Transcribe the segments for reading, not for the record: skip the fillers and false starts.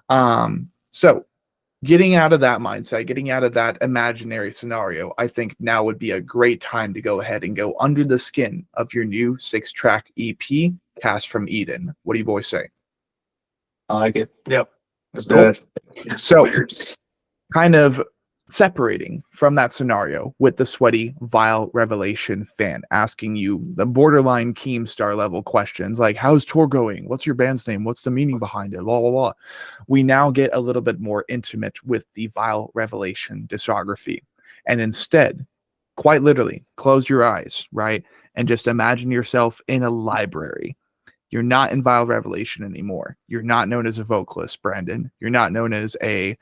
So getting out of that mindset, getting out of that imaginary scenario, I think now would be a great time to go ahead and go under the skin of your new 6-track EP, Cast from Eden. What do you boys say? I like it. Yep. Let's do it. So, kind of separating from that scenario with the sweaty, vile Revelation fan asking you the borderline Keemstar level questions like, how's tour going? What's your band's name? What's the meaning behind it? Blah, blah, blah. We now get a little bit more intimate with the vile Revelation discography. And instead, quite literally, close your eyes, right? And just imagine yourself in a library. You're not in vile Revelation anymore. You're not known as a vocalist, Brandon. You're not known as a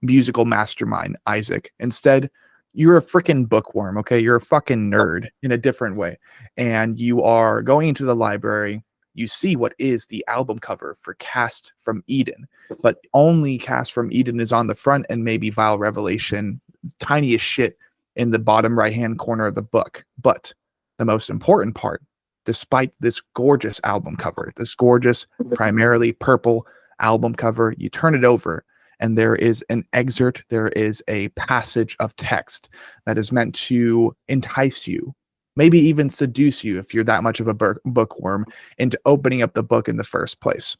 musical mastermind, Isaac. Instead, you're a freaking bookworm, okay? You're a fucking nerd in a different way. And you are going into the library. You see what is the album cover for Cast from Eden, but only Cast from Eden is on the front and maybe Vile Revelation, tiny as shit in the bottom right-hand corner of the book. But the most important part, despite this gorgeous album cover, this gorgeous, primarily purple album cover, you turn it over, and there is an excerpt, there is a passage of text that is meant to entice you, maybe even seduce you if you're that much of a bookworm, into opening up the book in the first place.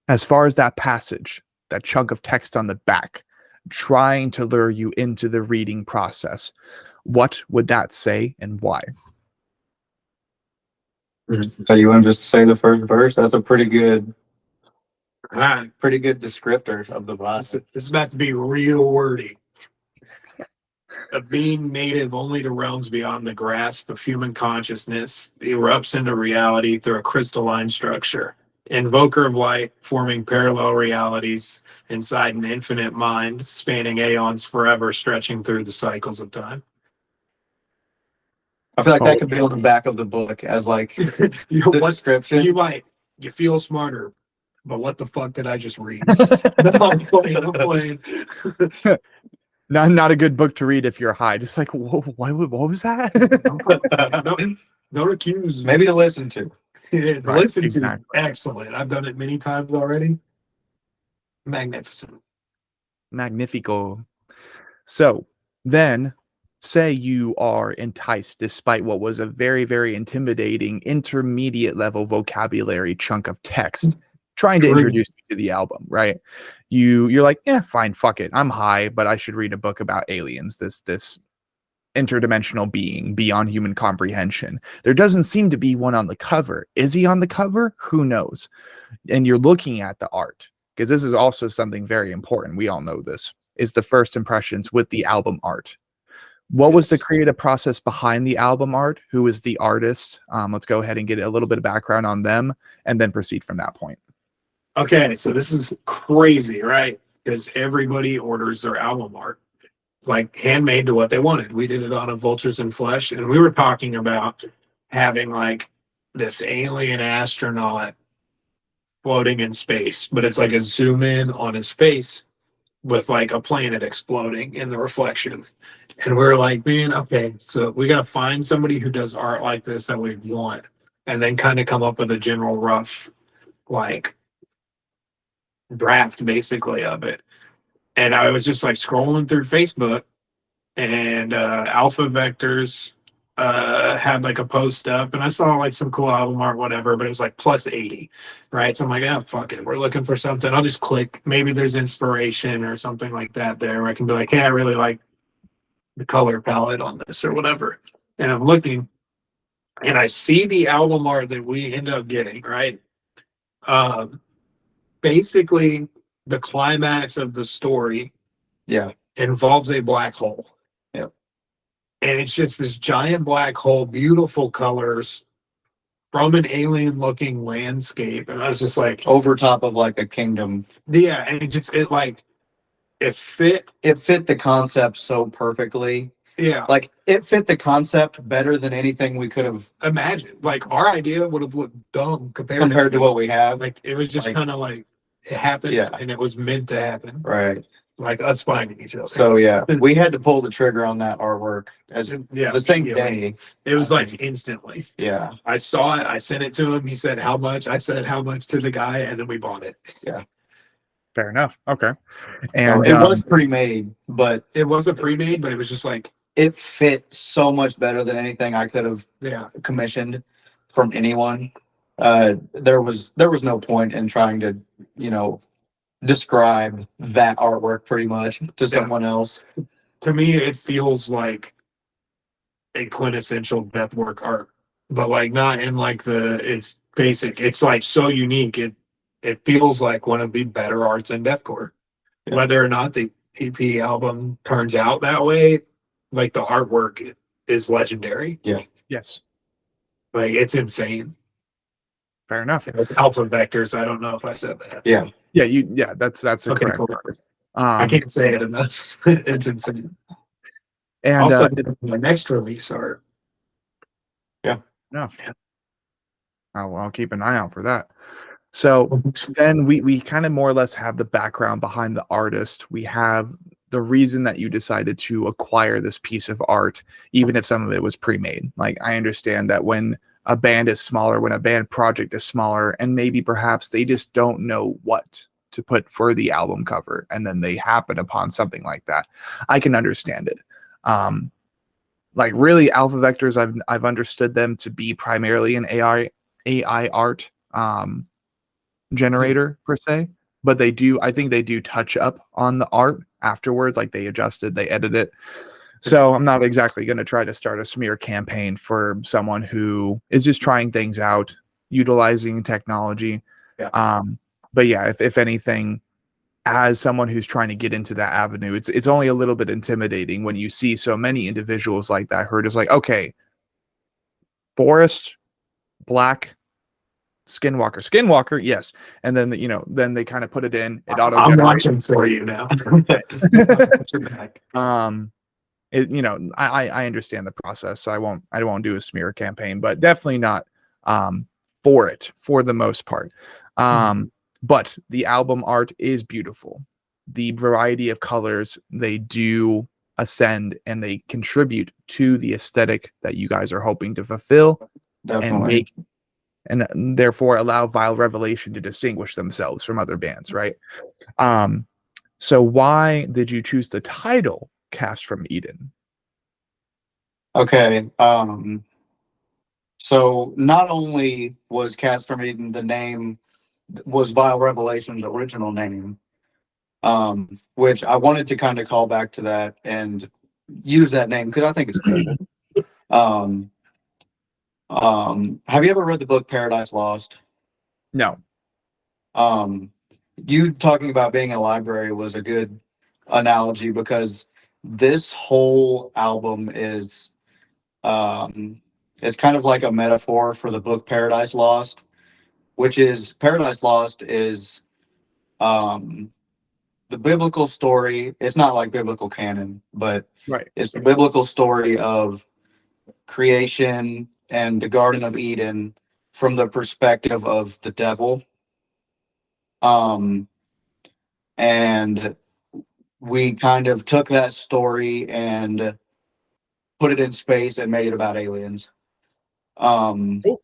As far as that passage, that chunk of text on the back, trying to lure you into the reading process, what would that say and why? So you want to just say the first verse? That's a pretty good descriptor of the boss. This is about to be real wordy. A being native only to realms beyond the grasp of human consciousness erupts into reality through a crystalline structure. Invoker of light, forming parallel realities inside an infinite mind, spanning aeons forever, stretching through the cycles of time. I feel like that could be on the back of the book as like the description. You feel smarter, but what the fuck did I just read? I'm playing. Not a good book to read if you're high. Just like, what was that? Don't accuse me. Maybe to listen to. Right, listen exactly. To. Excellent. I've done it many times already. Magnificent. Magnifico. So then, say you are enticed despite what was a very, very intimidating intermediate level vocabulary chunk of text trying to introduce you to the album, right? You're like, yeah, fine, fuck it. I'm high, but I should read a book about aliens, this interdimensional being beyond human comprehension. There doesn't seem to be one on the cover. Is he on the cover? Who knows? And you're looking at the art, because this is also something very important. We all know this, is the first impressions with the album art. What was the creative process behind the album art? Who is the artist? Let's go ahead and get a little bit of background on them and then proceed from that point. Okay, so this is crazy, right? Because everybody orders their album art. It's like handmade to what they wanted. We did it on a Vultures and Flesh, and we were talking about having like this alien astronaut floating in space, but it's like a zoom in on his face with like a planet exploding in the reflection. And we were like, man, okay, so we got to find somebody who does art like this that we want, and then kind of come up with a general rough, like, draft basically of it. And I was just like scrolling through Facebook, and Alpha Vectors had like a post up, and I saw like some cool album art, whatever, but it was like plus 80, right? So I'm like, yeah, fuck it. We're looking for something. I'll just click. Maybe there's inspiration or something like that there where I can be like, hey, I really like the color palette on this or whatever. And I'm looking, and I see the album art that we end up getting, right? Basically, the climax of the story involves a black hole. Yep. And it's just this giant black hole, beautiful colors from an alien looking landscape. And I was just like, over top of like a kingdom. Yeah, and it fit the concept so perfectly. Yeah. Like it fit the concept better than anything we could have imagined. Like our idea would have looked dumb compared to what we have. Like it was just like, kind of like it happened and it was meant to happen. Right. Like us finding each other. So yeah, we had to pull the trigger on that artwork the same day. It was like instantly. Yeah. I saw it, I sent it to him, he said how much, I said how much to the guy, and then we bought it. Yeah. Fair enough. Okay. So And it was pre-made, but It wasn't pre-made, but it was just like, it fit so much better than anything I could have yeah. commissioned from anyone. There was no point in trying to, you know, describe that artwork pretty much to someone else. To me, it feels like a quintessential deathwork art, but like not in like it's basic. It's like so unique. It feels like one of the better arts in deathcore. Yeah. Whether or not the EP album turns out that way, like the artwork is legendary. yes, Like it's insane. fair enough. It's alpha vectors. I don't know if I said that. Yeah. Yeah, that's a Okay, correct. cool. I Um, can't say it enough. It's insane. and Also, the next release art. enough. I'll keep an eye out for that. So then we kind of more or less have the background behind the artist. We have the reason that you decided to acquire this piece of art, even if some of it was pre-made. Like, I understand that when a band is smaller, when a band project is smaller, and maybe perhaps they just don't know what to put for the album cover, and then they happen upon something like that, I can understand it. Like, really, alpha vectors, I've understood them to be primarily an AI art generator per se, but I think they do touch up on the art afterwards, like they adjust it, they edit it. So I'm not exactly going to try to start a smear campaign for someone who is just trying things out, utilizing technology. Yeah. But yeah, if anything, as someone who's trying to get into that avenue, it's only a little bit intimidating when you see so many individuals like that who are just like, okay, forest, black, Skinwalker, yes. And then then they kind of put it in. It auto I'm generates. watching for you now. I understand the process, so I won't do a smear campaign, but definitely not for it for the most part. But the album art is beautiful. The variety of colors, they do ascend and they contribute to the aesthetic that you guys are hoping to fulfill and Definitely. make, and therefore allow Vile Revelation to distinguish themselves from other bands, right? So why did you choose the title Cast from Eden? Okay. So not only was Cast from Eden the name, was Vile Revelation's original name, which I wanted to kind of call back to that and use that name because I think it's cool. Have you ever read the book Paradise Lost? No. You talking about being in a library was a good analogy because this whole album is it's kind of like a metaphor for the book Paradise Lost, which is Paradise Lost is the biblical story. It's not like biblical canon, but Right. it's the biblical story of creation and the Garden of Eden from the perspective of the devil. And we kind of took that story and put it in space and made it about aliens. Cool.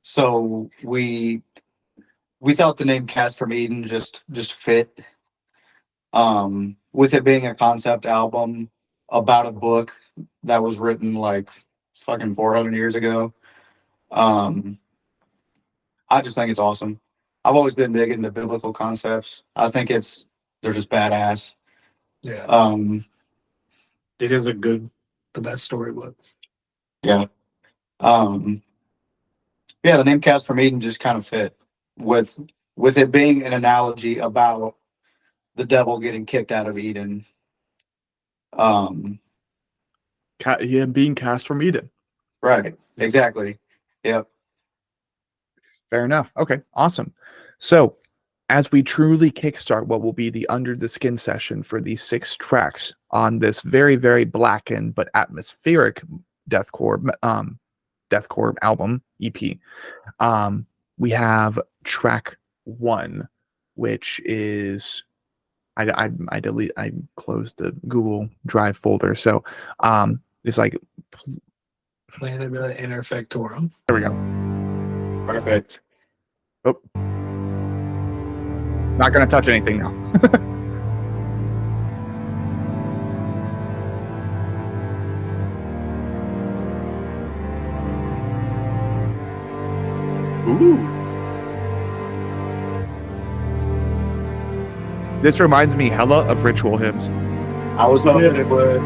So we thought the name Cast from Eden just fit. With it being a concept album about a book that was written like fucking 400 years ago. I just think it's awesome. I've always been big into biblical concepts. I think they're just badass. Yeah. It is the best storybook. Yeah. The name Cast from Eden just kind of fit with it being an analogy about the devil getting kicked out of Eden. Being cast from Eden. Right. Exactly. Yep. Fair enough. Okay, awesome. So as we truly kickstart what will be the Under the Skin session for these 6 tracks on this very, very blackened but atmospheric deathcore album EP, we have track 1, which is I closed the Google Drive folder, so it's like Planet of Interfectorum. there we go. Perfect. Oh. Not gonna touch anything now. Ooh. This reminds me hella of ritual hymns. I was hoping it would.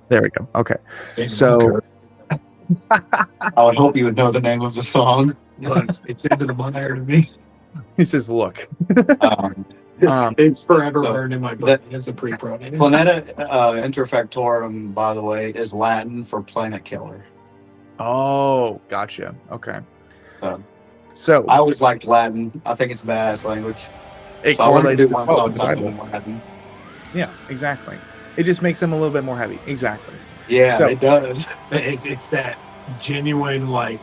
There we go. Okay. Jason So- Walker. I would hope you would know the name of the song. Look, it's into the mire to me. He says, look. It's forever so burned in my brain as a pre-pro. Planeta Interfectorum, by the way, is Latin for planet killer. Oh, gotcha. Okay. So, So I always liked Latin. I think it's a badass language. it So I wanted to correlates do one well song with the titled Bible. in Latin. Yeah, exactly. It just makes them a little bit more heavy. Exactly. Yeah, So- it does. It's that genuine, like,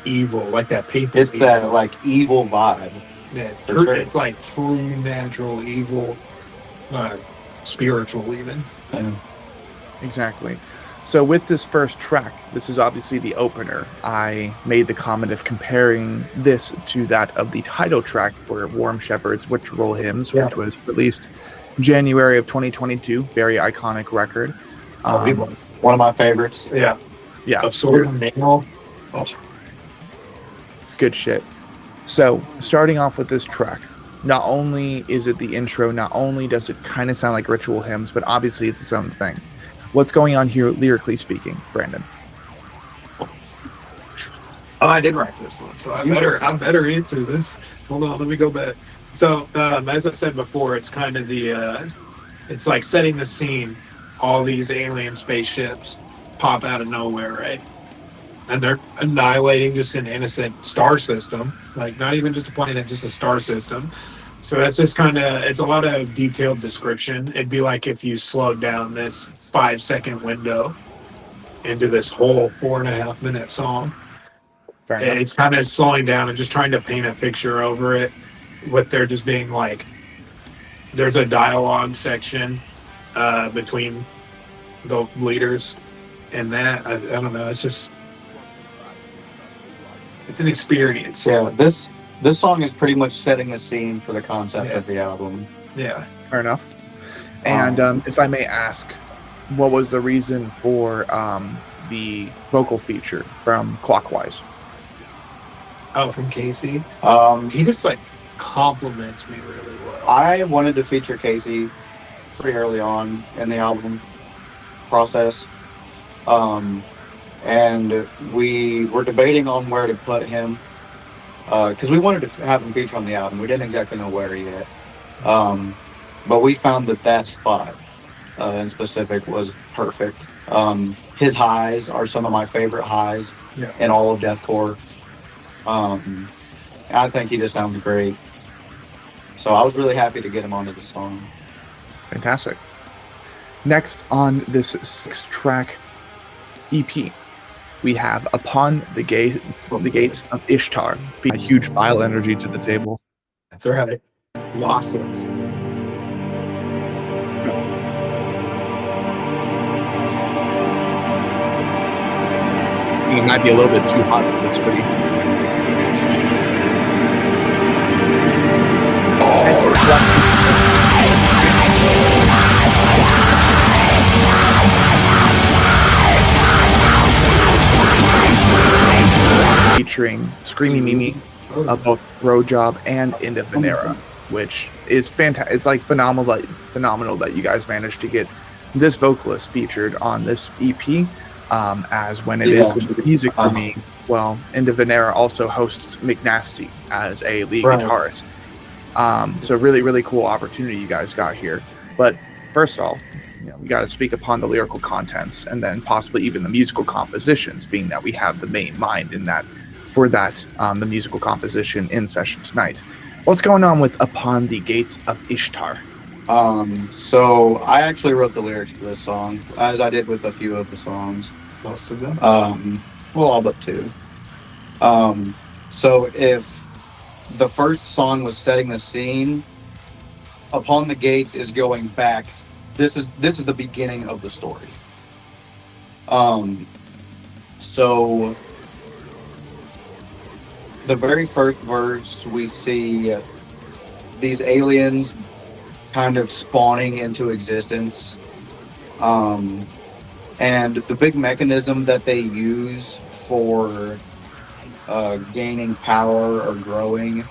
evil, like that paper. It's that like evil vibe. For sure. It's like true natural evil, spiritual even. Exactly. So with this first track, this is obviously the opener. I made the comment of comparing this to that of the title track for Warm Shepherd's Ritual Hymns, Yeah. which was released January of 2022. Very iconic record. One of my favorites. Yeah, Yeah, of Sword and Nail. Oh, good shit. So starting off with this track, not only is it the intro, not only does it kind of sound like ritual hymns, but obviously it's its own thing. What's going on here lyrically speaking, Brandon? I did write this one, so I'm better into this. Hold on, let me go back. So as I said before, it's kind of the it's like setting the scene. All these alien spaceships pop out of nowhere, right? And they're annihilating just an innocent star system, like not even just a planet, just a star system. So that's just kind of, it's a lot of detailed description. It'd be like if you slowed down this 5-second window into this whole 4.5 minute song. Fair enough. It's kind of slowing down and just trying to paint a picture over it with there just being like, there's a dialogue section between the leaders and that. I don't know. It's just, it's an experience. Yeah, this song is pretty much setting the scene for the concept of the album. Yeah. Fair enough. And if I may ask, what was the reason for the vocal feature from Clockwise? Oh, from Casey. He just like compliments me really well. I wanted to feature Casey pretty early on in the album process. And we were debating on where to put him because we wanted to have him feature on the album. We didn't exactly know where yet. But we found that spot in specific was perfect. His highs are some of my favorite highs in all of deathcore. I think he just sounds great. So I was really happy to get him onto the song. Fantastic. Next on this 6-track EP, we have Upon the Gates of Ishtar. A huge file energy to the table. That's all right. Lossless. It might be a little bit too hot for this hoodie. Featuring Screamy Mimi of both Road Job and Into Venera, which is fantastic. It's like phenomenal that you guys managed to get this vocalist featured on this EP. As when it is music for me, well, Into Venera also hosts McNasty as a lead guitarist. So really, really cool opportunity you guys got here. But first of all, we got to speak upon the lyrical contents and then possibly even the musical compositions, being that we have the main mind in that the musical composition in session tonight. What's going on with Upon the Gates of Ishtar? So I actually wrote the lyrics for this song, as I did with a few of the songs. Most of them. Well, all but two. So if the first song was setting the scene, Upon the Gates is going back this is the beginning of the story. So the very first verse, we see these aliens kind of spawning into existence. And the big mechanism that they use for gaining power or growing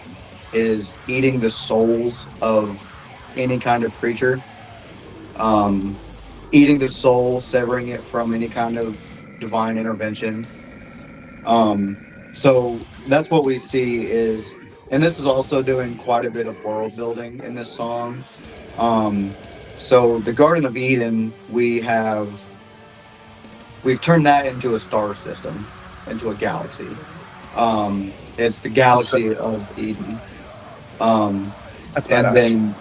is eating the souls of any kind of creature. Eating the soul, severing it from any kind of divine intervention. So that's what we see is, and this is also doing quite a bit of world building in this song. So the Garden of Eden, we've turned that into a star system, into a galaxy. It's the galaxy of Eden. That's And badass. then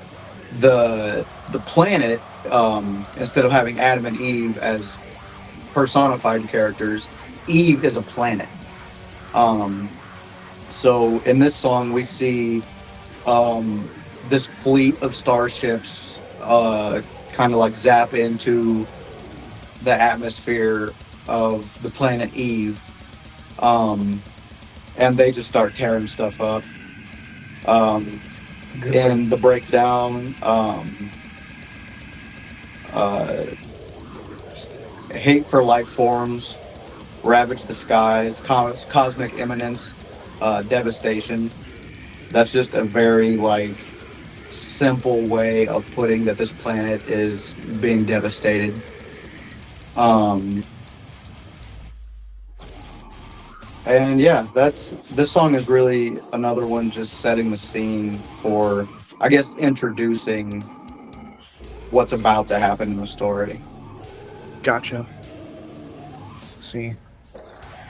the planet, instead of having Adam and Eve as personified characters, Eve is a planet. So in this song we see this fleet of starships kind of like zap into the atmosphere of the planet Eve, and they just start tearing stuff up. In the breakdown, hate for life forms, ravage the skies, cosmic imminence, devastation. That's just a very like simple way of putting that this planet is being devastated. And yeah, this song is really another one just setting the scene for, I guess, introducing what's about to happen in the story. Gotcha. Let's see.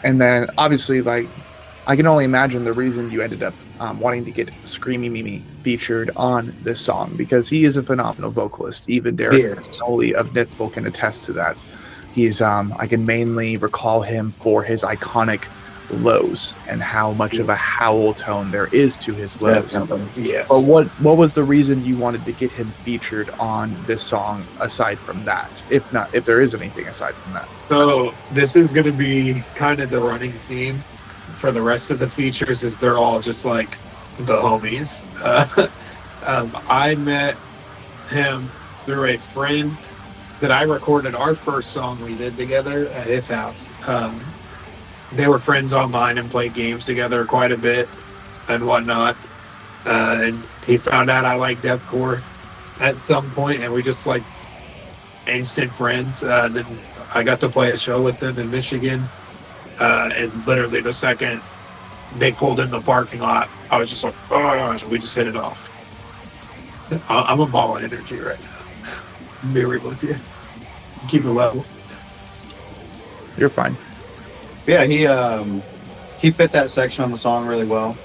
And then obviously, like, I can only imagine the reason you ended up wanting to get Screamy Mimi featured on this song, because he is a phenomenal vocalist. Even Derek Soley of Nithful can attest to that. He's I can mainly recall him for his iconic lows and how much of a howl tone there is to his lows. Yes. But what was the reason you wanted to get him featured on this song aside from that? If there is anything aside from that. So this is going to be kind of the running theme for the rest of the features, is they're all just like the homies. I met him through a friend that I recorded our first song we did together at his house. They were friends online and played games together quite a bit and whatnot. And he found out I like deathcore at some point, and we just like instant friends. Then I got to play a show with them in Michigan, and literally the second they pulled in the parking lot, I was just like, oh, we just hit it off. I'm a ball of energy right now. Be real with you. Keep it level. You're fine. Yeah, he fit that section on the song really well.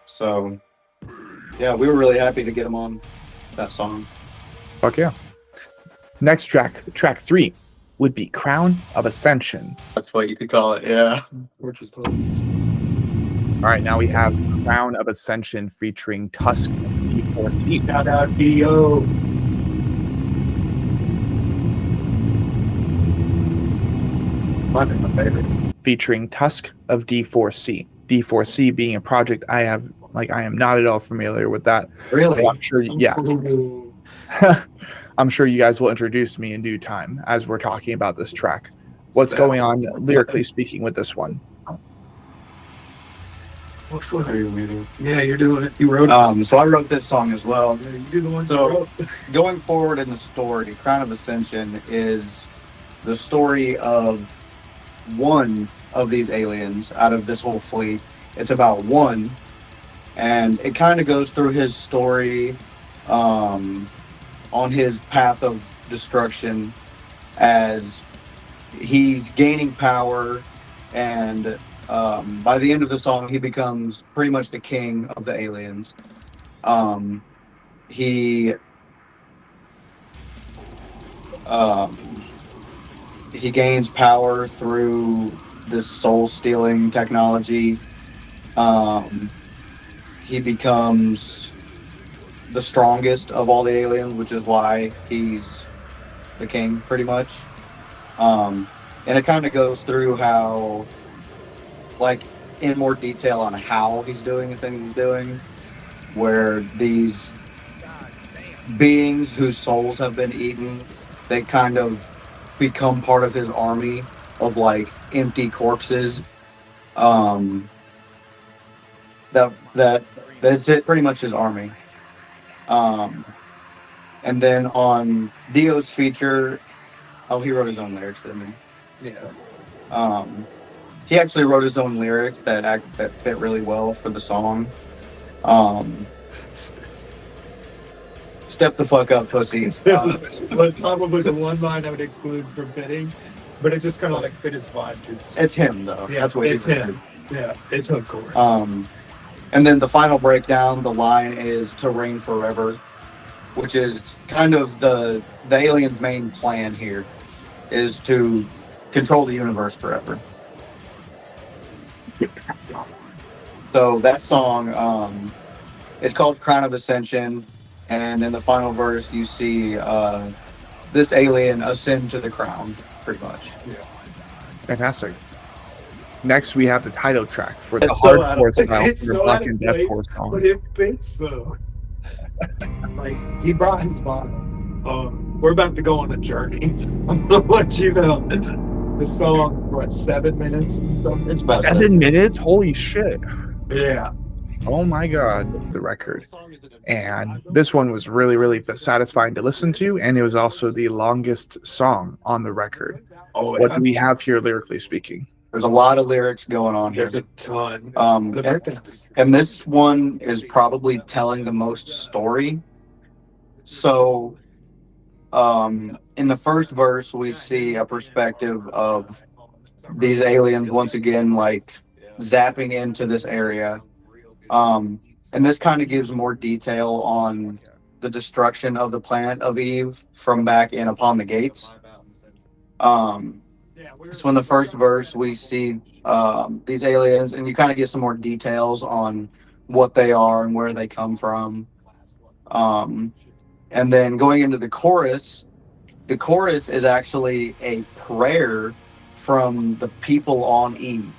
So yeah, we were really happy to get him on that song. Fuck yeah. Next track 3, would be Crown of Ascension. That's what you could call it, yeah. Fortress Pose. All right, now we have Crown of Ascension featuring Tusk of D4C. Shout out D.O. My favorite. Featuring Tusk of D4C. D4C being a project I am not at all familiar with that. Really? So I'm sure, yeah. I'm sure you guys will introduce me in due time as we're talking about this track. What's going on lyrically speaking with this one? What foot are you reading? Yeah, you're doing it. You wrote it. So I wrote this song as well. Yeah, you do the ones So- you wrote. Going forward in the story, Crown of Ascension is the story of one of these aliens out of this whole fleet. It's about one, and it kind of goes through his story on his path of destruction as he's gaining power, and by the end of the song he becomes pretty much the king of the aliens. He gains power through this soul-stealing technology. He becomes the strongest of all the aliens, which is why he's the king, pretty much. And it kind of goes through how, like, in more detail on how he's doing the things he's doing, where these beings whose souls have been eaten, they kind of become part of his army of like empty corpses. That's it, pretty much his army. And then on Dio's feature, oh, he wrote his own lyrics, didn't he? Yeah. He actually wrote his own lyrics that fit really well for the song. Step the fuck up, pussies. Was probably the one line I would exclude from fitting, but it just kind of like fit his vibe too. It's him though. Yeah, that's what it's him. Yeah, it's hardcore. And then the final breakdown, the line is "to reign forever," which is kind of the alien's main plan here, is to control the universe forever. So that song, it's called "Crown of Ascension." And in the final verse, you see this alien ascend to the crown, pretty much. Yeah. Fantastic. Next, we have the title track for the It's so hardcore style it's for so Black out and of place, Deathcore song. but it fits though. Like he brought his bottom. We're about to go on a journey. I'm gonna let you know. The song, what, 7 minutes or something? It's about 7 minutes? Holy shit. Yeah. Oh my god, the record. And this one was really, really satisfying to listen to, and it was also the longest song on the record. Oh, What do we have here, lyrically speaking? There's a lot of lyrics going on here. There's a ton. And this one is probably telling the most story. So, in the first verse, we see a perspective of these aliens once again, like zapping into this area. And this kind of gives more detail on the destruction of the planet of Eve from back in Upon the Gates. So in the first verse, we see these aliens, and you kind of get some more details on what they are and where they come from. And then going into the chorus is actually a prayer from the people on Eve.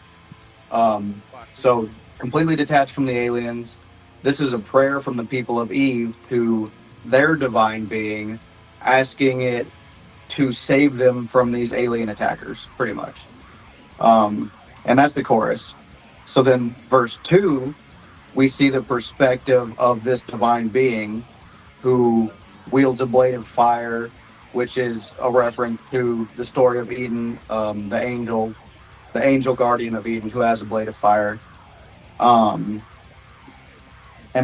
So completely detached from the aliens. This is a prayer from the people of Eve to their divine being, asking it to save them from these alien attackers, pretty much. And that's the chorus. So then verse 2, we see the perspective of this divine being who wields a blade of fire, which is a reference to the story of Eden, the angel guardian of Eden who has a blade of fire. And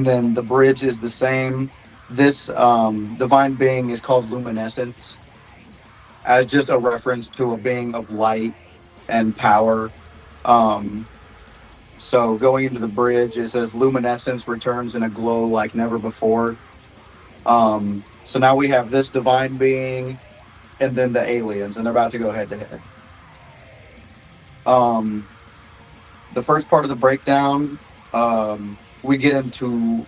then the bridge is the same. This divine being is called luminescence, as just a reference to a being of light and power. So going into the bridge, it says luminescence returns in a glow like never before. So now we have this divine being and then the aliens, and they're about to go head to head. The first part of the breakdown, we get into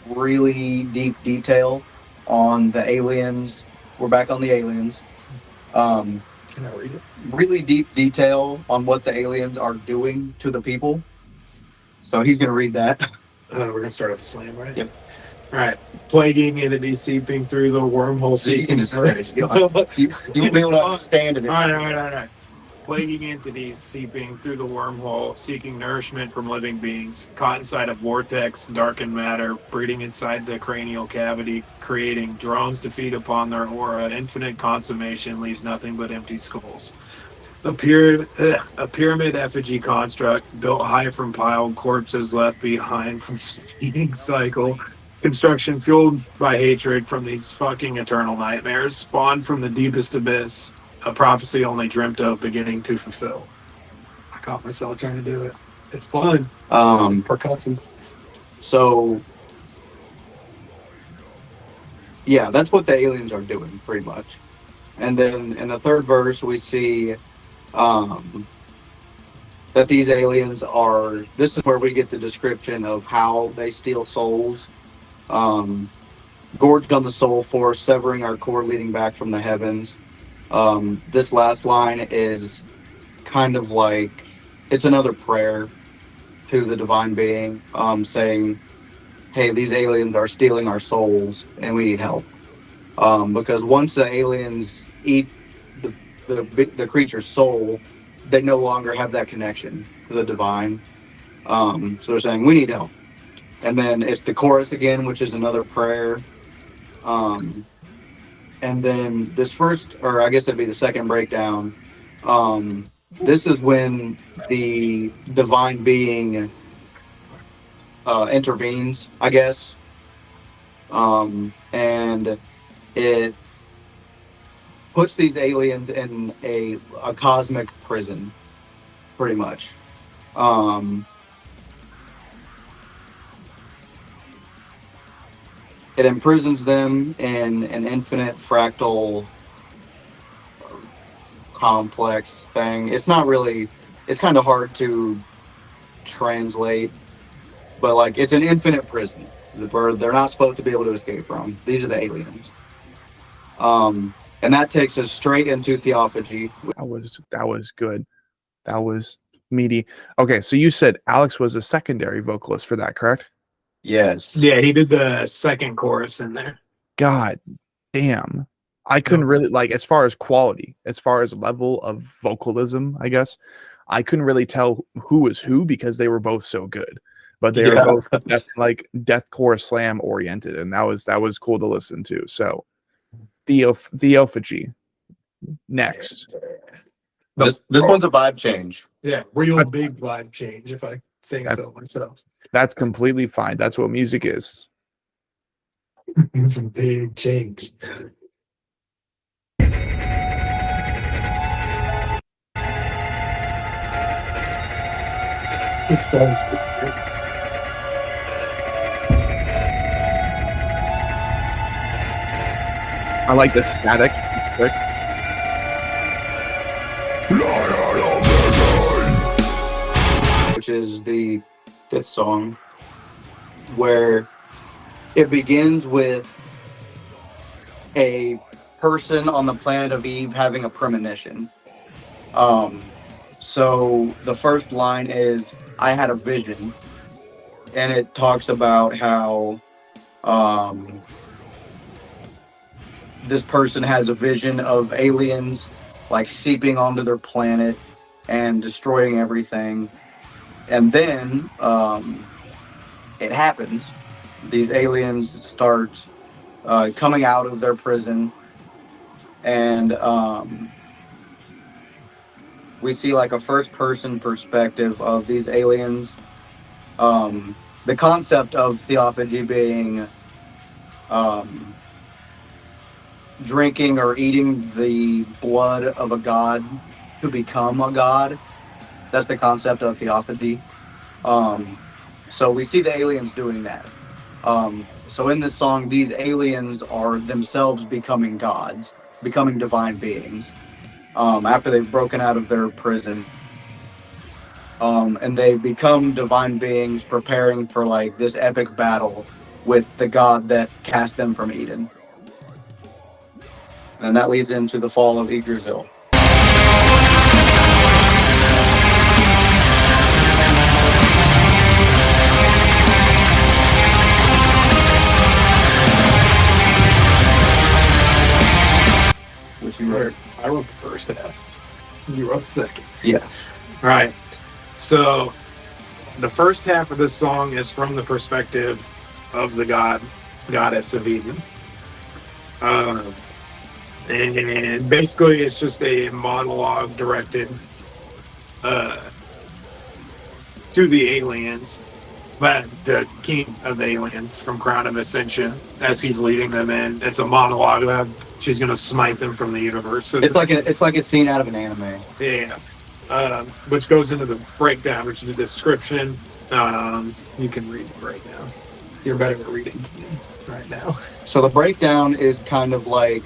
really deep detail on the aliens. We're back on the aliens. Can I read it? Really deep detail on what the aliens are doing to the people. So he's going to read that. We're going to start at the slam, right? Yep. All right. Plaguing entity seeping through the wormhole. So you can just you won't be able to understand it. All right. Plaguing entities seeping through the wormhole, seeking nourishment from living beings, caught inside a vortex, darkened matter, breeding inside the cranial cavity, creating drones to feed upon their aura. Infinite consummation leaves nothing but empty skulls. A pyramid effigy construct built high from piled corpses left behind from speeding cycle. Construction fueled by hatred from these fucking eternal nightmares, spawned from the deepest abyss. A prophecy only dreamt of beginning to fulfill. I caught myself trying to do it. It's fun. Percussive. So, yeah, that's what the aliens are doing, pretty much. And then in the third verse, we see that these aliens are. This is where we get the description of how they steal souls. gorged on the soul force, severing our cord leading back from the heavens. This last line is kind of like it's another prayer to the divine being, saying, "Hey, these aliens are stealing our souls, and we need help." Because once the aliens eat the creature's soul, they no longer have that connection to the divine. So they're saying we need help. And then it's the chorus again, which is another prayer. And then this first, or I guess it'd be the second breakdown. This is when the divine being intervenes, I guess. And it puts these aliens in a cosmic prison, pretty much. It imprisons them in an infinite fractal complex thing. It's not really, it's kind of hard to translate, but like it's an infinite prison where they're not supposed to be able to escape from. These are the aliens. And that takes us straight into theophagy. That was good. That was meaty. Okay, so you said Alex was a secondary vocalist for that, correct? Yes. Yeah, he did the second chorus in there. God damn. I couldn't really, like, as far as quality, as far as level of vocalism, I guess, I couldn't really tell who was who because they were both so good. But they are both like deathcore slam oriented, and that was cool to listen to. So theophagy. Next. This one's a vibe change. Yeah, real big vibe change, if I say so myself. That's completely fine. That's what music is. It's a big change. It sounds good. I like the static. Which is the fifth song, where it begins with a person on the planet of Eve having a premonition. So the first line is, "I had a vision," and it talks about how this person has a vision of aliens like seeping onto their planet and destroying everything. And then it happens. These aliens start coming out of their prison, and we see like a first-person perspective of these aliens. The concept of theophagy being drinking or eating the blood of a god to become a god. That's the concept of theophagy. So we see the aliens doing that. So in this song, these aliens are themselves becoming gods, becoming divine beings, after they've broken out of their prison. And they become divine beings preparing for like this epic battle with the god that cast them from Eden. And that leads into the fall of Yggdrasil. Which you wrote. I wrote the first half. You wrote the second. Yeah. All right. So the first half of this song is from the perspective of the goddess of Eden. And basically it's just a monologue directed to the aliens, but the king of the aliens from Crown of Ascension, as he's leading them in. It's a monologue about she's going to smite them from the universe. So It's like a scene out of an anime. yeah. Which goes into the breakdown, which is the description. You can read it right now. You're better at reading right now. So the breakdown is kind of like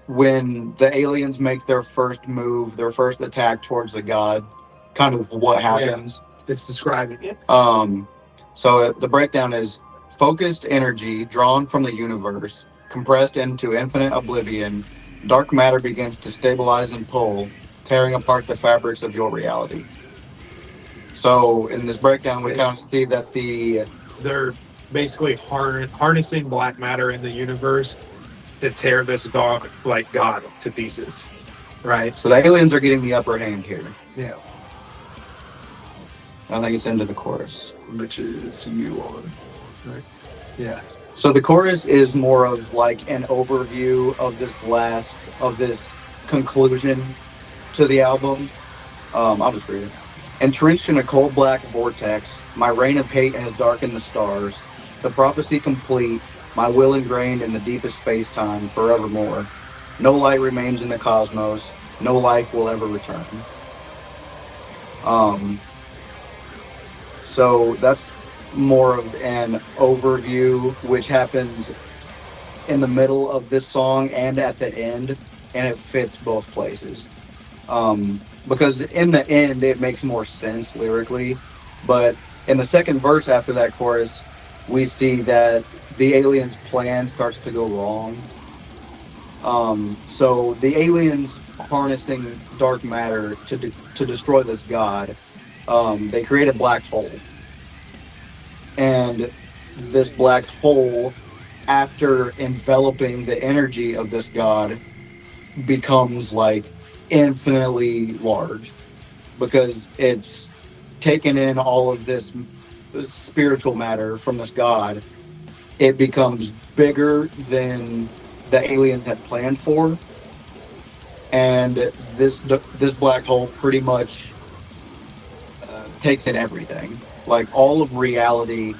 when the aliens make their first move, their first attack towards the god, kind of what happens. It's describing it. So the breakdown is Focused energy drawn from the universe, compressed into infinite oblivion, dark matter begins to stabilize and pull, tearing apart the fabrics of your reality. So in this breakdown, we kind of see that They're basically harnessing black matter in the universe to tear this God to pieces, right? so the aliens are getting the upper hand here. Yeah, I think it's into the chorus. which is you on, right? Yeah. So the chorus is more of like an overview of this conclusion to the album. I'll just read it. Entrenched in a cold black vortex, my reign of hate has darkened the stars. The prophecy complete, my will ingrained in the deepest space-time forevermore. No light remains in the cosmos, no life will ever return. So that's more of an overview, which happens in the middle of this song and at the end, and it fits both places. Because in the end, it makes more sense lyrically, but in the second verse after that chorus, we see that the aliens' plan starts to go wrong. So the aliens harnessing dark matter to destroy this god, they create a black hole. And this black hole, after enveloping the energy of this god, becomes like infinitely large because it's taken in all of this spiritual matter from this god. It becomes bigger than the aliens had planned for, and this black hole pretty much takes in everything. Like all of reality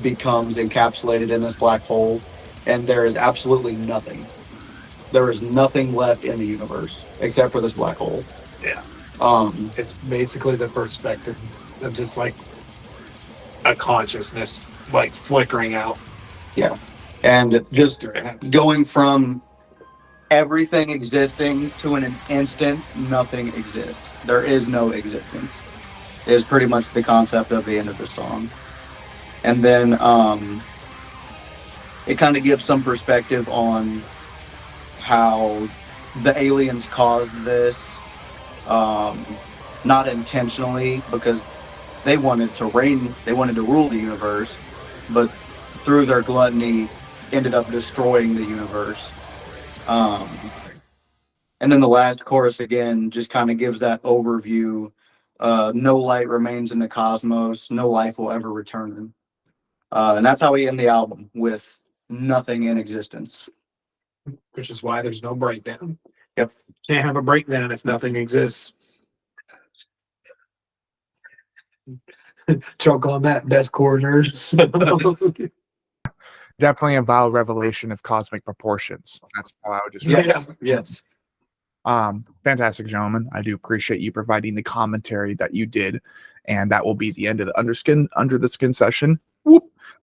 becomes encapsulated in this black hole, and there is absolutely nothing. There is nothing left in the universe except for this black hole. Yeah. It's It's basically the perspective of just like a consciousness like flickering out. and just after it happens. going from everything existing to in an instant, nothing exists. There is no existence. Is pretty much the concept of the end of the song. And then it kind of gives some perspective on how the aliens caused this, not intentionally, because they wanted to rule the universe, but through their gluttony ended up destroying the universe. And then the last chorus again just kind of gives that overview. No light remains in the cosmos, no life will ever return. And that's how we end the album, with nothing in existence. Which is why there's no breakdown. Yep. Can't have a breakdown if nothing exists. Choke on that, death corridors. Definitely a vile revelation of cosmic proportions. That's how I would just. Yeah. Yes. Fantastic, gentlemen. I do appreciate you providing the commentary that you did, and that will be the end of the under the skin session. Whoop.